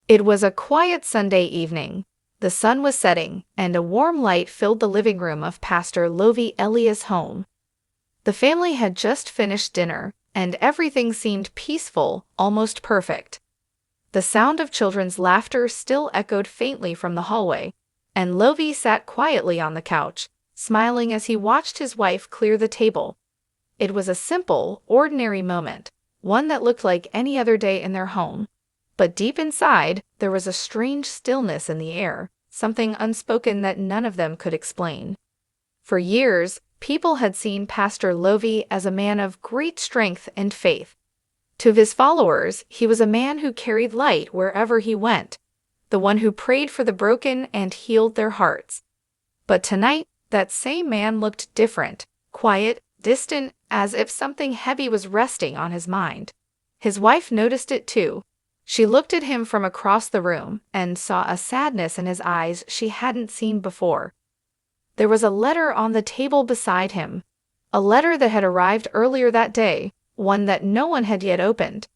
It was a quiet Sunday evening. The sun was setting, and a warm light filled the living room of Pastor Lovy Elias' home. The family had just finished dinner, and everything seemed peaceful, almost perfect. The sound of children's laughter still echoed faintly from the hallway, and Lovy sat quietly on the couch, smiling as he watched his wife clear the table. It was a simple, ordinary moment, one that looked like any other day in their home. But deep inside, there was a strange stillness in the air, something unspoken that none of them could explain. For years, people had seen Pastor Lovy as a man of great strength and faith. To his followers, he was a man who carried light wherever he went, the one who prayed for the broken and healed their hearts. But tonight, that same man looked different, quiet, distant, as if something heavy was resting on his mind. His wife noticed it too. She looked at him from across the room and saw a sadness in his eyes she hadn't seen before. There was a letter on the table beside him, a letter that had arrived earlier that day, one that no one had yet opened.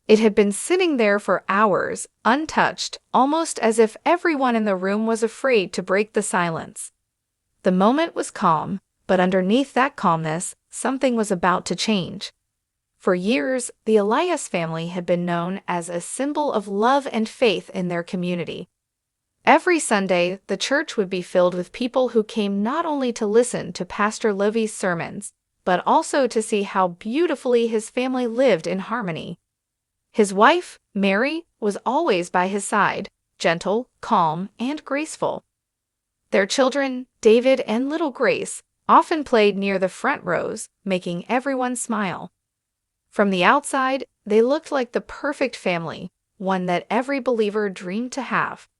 It had been sitting there for hours, untouched, almost as if everyone in the room was afraid to break the silence. The moment was calm, but underneath that calmness, something was about to change. For years, the Elias family had been known as a symbol of love and faith in their community. Every Sunday, the church would be filled with people who came not only to listen to Pastor Lovy's sermons, but also to see how beautifully his family lived in harmony. His wife, Mary, was always by his side, gentle, calm, and graceful. Their children, David and little Grace, often played near the front rows, making everyone smile. From the outside, they looked like the perfect family, one that every believer dreamed to have.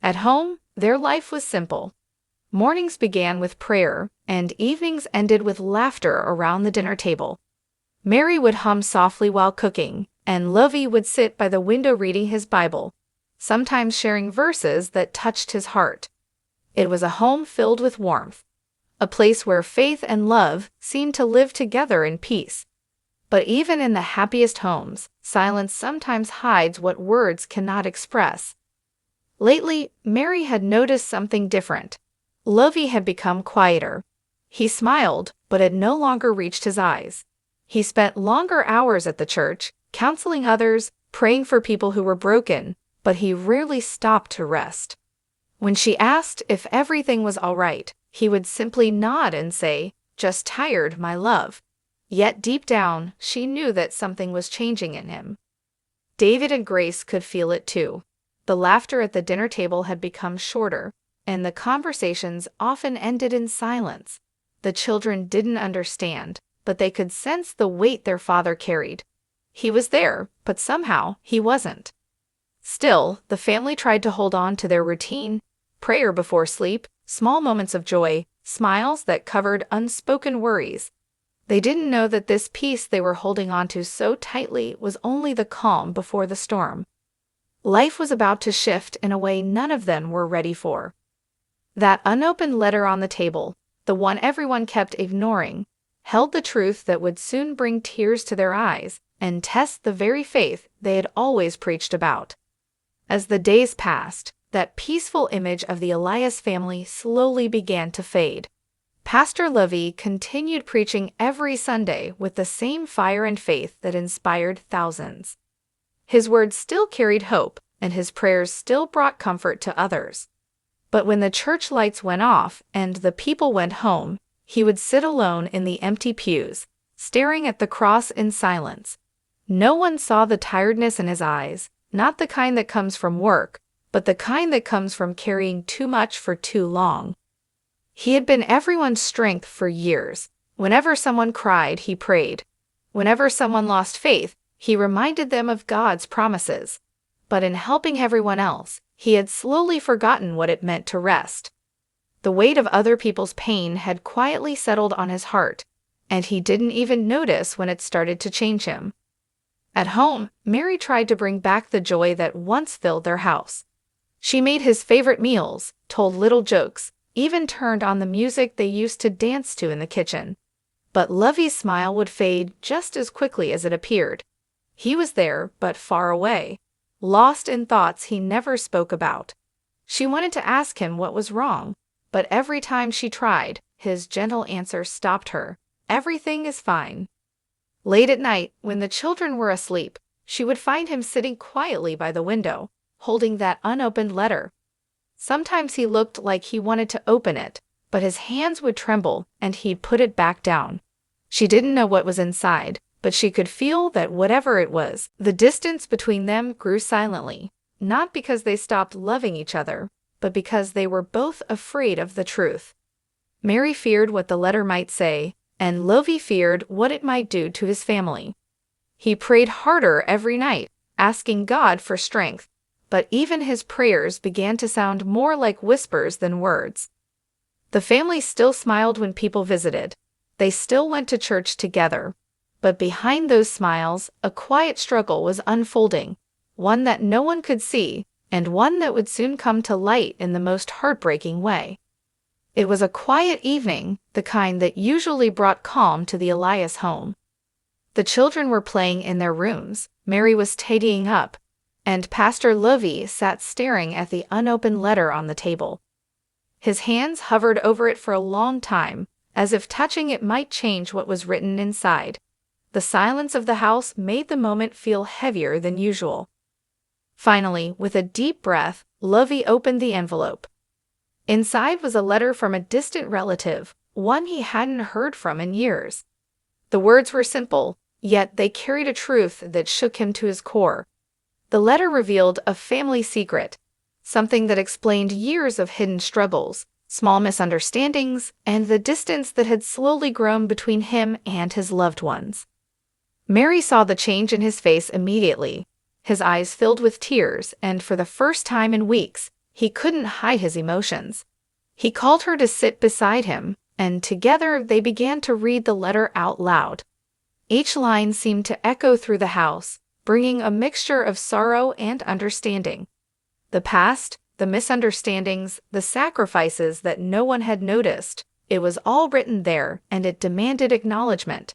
At home, their life was simple. Mornings began with prayer, and evenings ended with laughter around the dinner table. Mary would hum softly while cooking, and Lovy would sit by the window reading his Bible, sometimes sharing verses that touched his heart. It was a home filled with warmth, a place where faith and love seemed to live together in peace. But even in the happiest homes, silence sometimes hides what words cannot express. Lately, Mary had noticed something different. Lovy had become quieter. He smiled, but it no longer reached his eyes. He spent longer hours at the church, counseling others, praying for people who were broken, but he rarely stopped to rest. When she asked if everything was all right, he would simply nod and say, "Just tired, my love." Yet deep down, she knew that something was changing in him. David and Grace could feel it too. The laughter at the dinner table had become shorter, and the conversations often ended in silence. The children didn't understand, but they could sense the weight their father carried. He was there, but somehow he wasn't. Still, the family tried to hold on to their routine: prayer before sleep, small moments of joy, smiles that covered unspoken worries. They didn't know that this peace they were holding on to so tightly was only the calm before the storm. Life was about to shift in a way none of them were ready for. That unopened letter on the table, the one everyone kept ignoring, held the truth that would soon bring tears to their eyes and test the very faith they had always preached about. As the days passed, that peaceful image of the Elias family slowly began to fade. Pastor Lovy continued preaching every Sunday with the same fire and faith that inspired thousands. His words still carried hope, and his prayers still brought comfort to others. But when the church lights went off and the people went home, he would sit alone in the empty pews, staring at the cross in silence. No one saw the tiredness in his eyes, not the kind that comes from work, but the kind that comes from carrying too much for too long. He had been everyone's strength for years. Whenever someone cried, he prayed. Whenever someone lost faith, he reminded them of God's promises. But in helping everyone else, he had slowly forgotten what it meant to rest. The weight of other people's pain had quietly settled on his heart, and he didn't even notice when it started to change him. At home, Mary tried to bring back the joy that once filled their house. She made his favorite meals, told little jokes, even turned on the music they used to dance to in the kitchen. But Lovy's smile would fade just as quickly as it appeared. He was there, but far away. lost in thoughts he never spoke about. She wanted to ask him what was wrong, but every time she tried, his gentle answer stopped her. Everything is fine. Late at night, when the children were asleep, she would find him sitting quietly by the window, holding that unopened letter. Sometimes he looked like he wanted to open it, but his hands would tremble and he'd put it back down. She didn't know what was inside, but she could feel that whatever it was, the distance between them grew silently, not because they stopped loving each other, but because they were both afraid of the truth. Mary feared what the letter might say, and Lovy feared what it might do to his family. He prayed harder every night, asking God for strength, but even his prayers began to sound more like whispers than words. The family still smiled when people visited. They still went to church together. But behind those smiles, a quiet struggle was unfolding, one that no one could see, and one that would soon come to light in the most heartbreaking way. It was a quiet evening, the kind that usually brought calm to the Elias home. The children were playing in their rooms, Mary was tidying up, and Pastor Lovy sat staring at the unopened letter on the table. His hands hovered over it for a long time, as if touching it might change what was written inside. The silence of the house made the moment feel heavier than usual. Finally, with a deep breath, Lovy opened the envelope. Inside was a letter from a distant relative, one he hadn't heard from in years. The words were simple, yet they carried a truth that shook him to his core. The letter revealed a family secret, something that explained years of hidden struggles, small misunderstandings, and the distance that had slowly grown between him and his loved ones. Mary saw the change in his face immediately. His eyes filled with tears, and for the first time in weeks, he couldn't hide his emotions. He called her to sit beside him, and together they began to read the letter out loud. Each line seemed to echo through the house, bringing a mixture of sorrow and understanding. The past, the misunderstandings, the sacrifices that no one had noticed, it was all written there, and it demanded acknowledgement.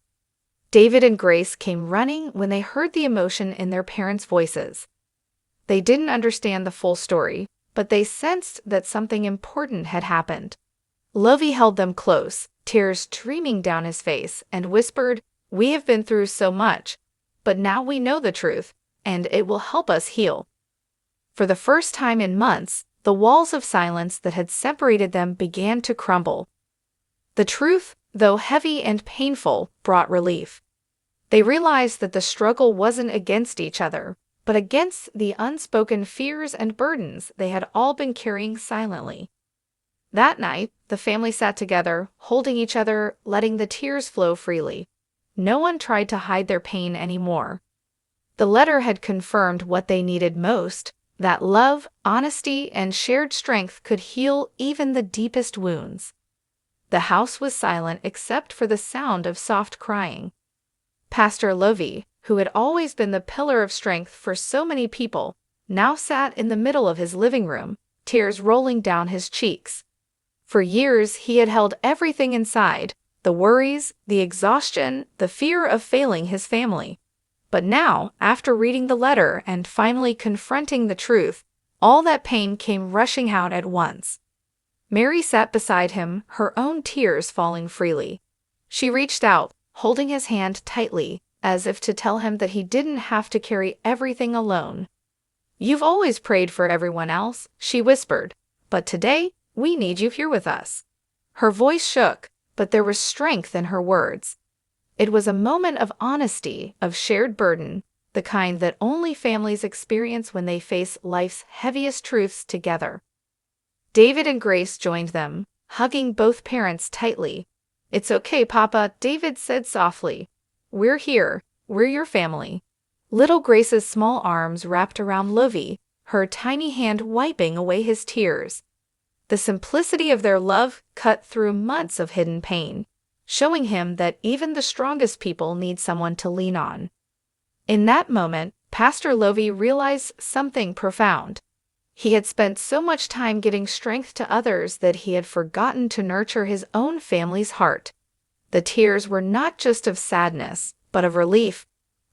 David and Grace came running when they heard the emotion in their parents' voices. They didn't understand the full story, but they sensed that something important had happened. Lovy held them close, tears streaming down his face, and whispered, "We have been through so much, but now we know the truth, and it will help us heal." For the first time in months, the walls of silence that had separated them began to crumble. The truth, though heavy and painful, brought relief. They realized that the struggle wasn't against each other, but against the unspoken fears and burdens they had all been carrying silently. That night, the family sat together, holding each other, letting the tears flow freely. No one tried to hide their pain anymore. The letter had confirmed what they needed most, that love, honesty, and shared strength could heal even the deepest wounds. The house was silent except for the sound of soft crying. Pastor Lovy, who had always been the pillar of strength for so many people, now sat in the middle of his living room, tears rolling down his cheeks. For years he had held everything inside, the worries, the exhaustion, the fear of failing his family. But now, after reading the letter and finally confronting the truth, all that pain came rushing out at once. Mary sat beside him, her own tears falling freely. She reached out, holding his hand tightly, as if to tell him that he didn't have to carry everything alone. "You've always prayed for everyone else," she whispered, "but today, we need you here with us." Her voice shook, but there was strength in her words. It was a moment of honesty, of shared burden, the kind that only families experience when they face life's heaviest truths together. David and Grace joined them, hugging both parents tightly. "It's okay, Papa," David said softly. "We're here. We're your family." Little Grace's small arms wrapped around Lovy, her tiny hand wiping away his tears. The simplicity of their love cut through months of hidden pain, showing him that even the strongest people need someone to lean on. In that moment, Pastor Lovy realized something profound. He had spent so much time giving strength to others that he had forgotten to nurture his own family's heart. The tears were not just of sadness, but of relief.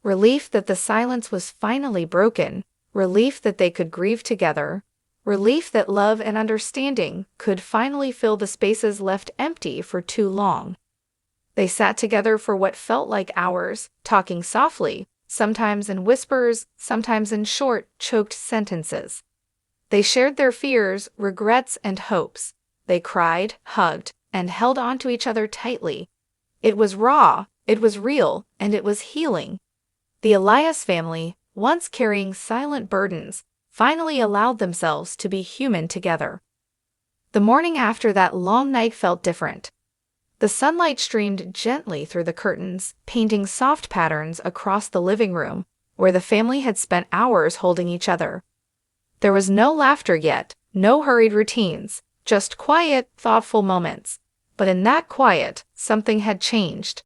Relief that the silence was finally broken. relief that they could grieve together, relief that love and understanding could finally fill the spaces left empty for too long. They sat together for what felt like hours, talking softly, sometimes in whispers, sometimes in short, choked sentences. They shared their fears, regrets, and hopes. They cried, hugged, and held on to each other tightly. It was raw, it was real, and it was healing. The Elias family, once carrying silent burdens, finally allowed themselves to be human together. The morning after that long night felt different. The sunlight streamed gently through the curtains, painting soft patterns across the living room, where the family had spent hours holding each other. There was no laughter yet, no hurried routines, just quiet, thoughtful moments. But in that quiet, something had changed.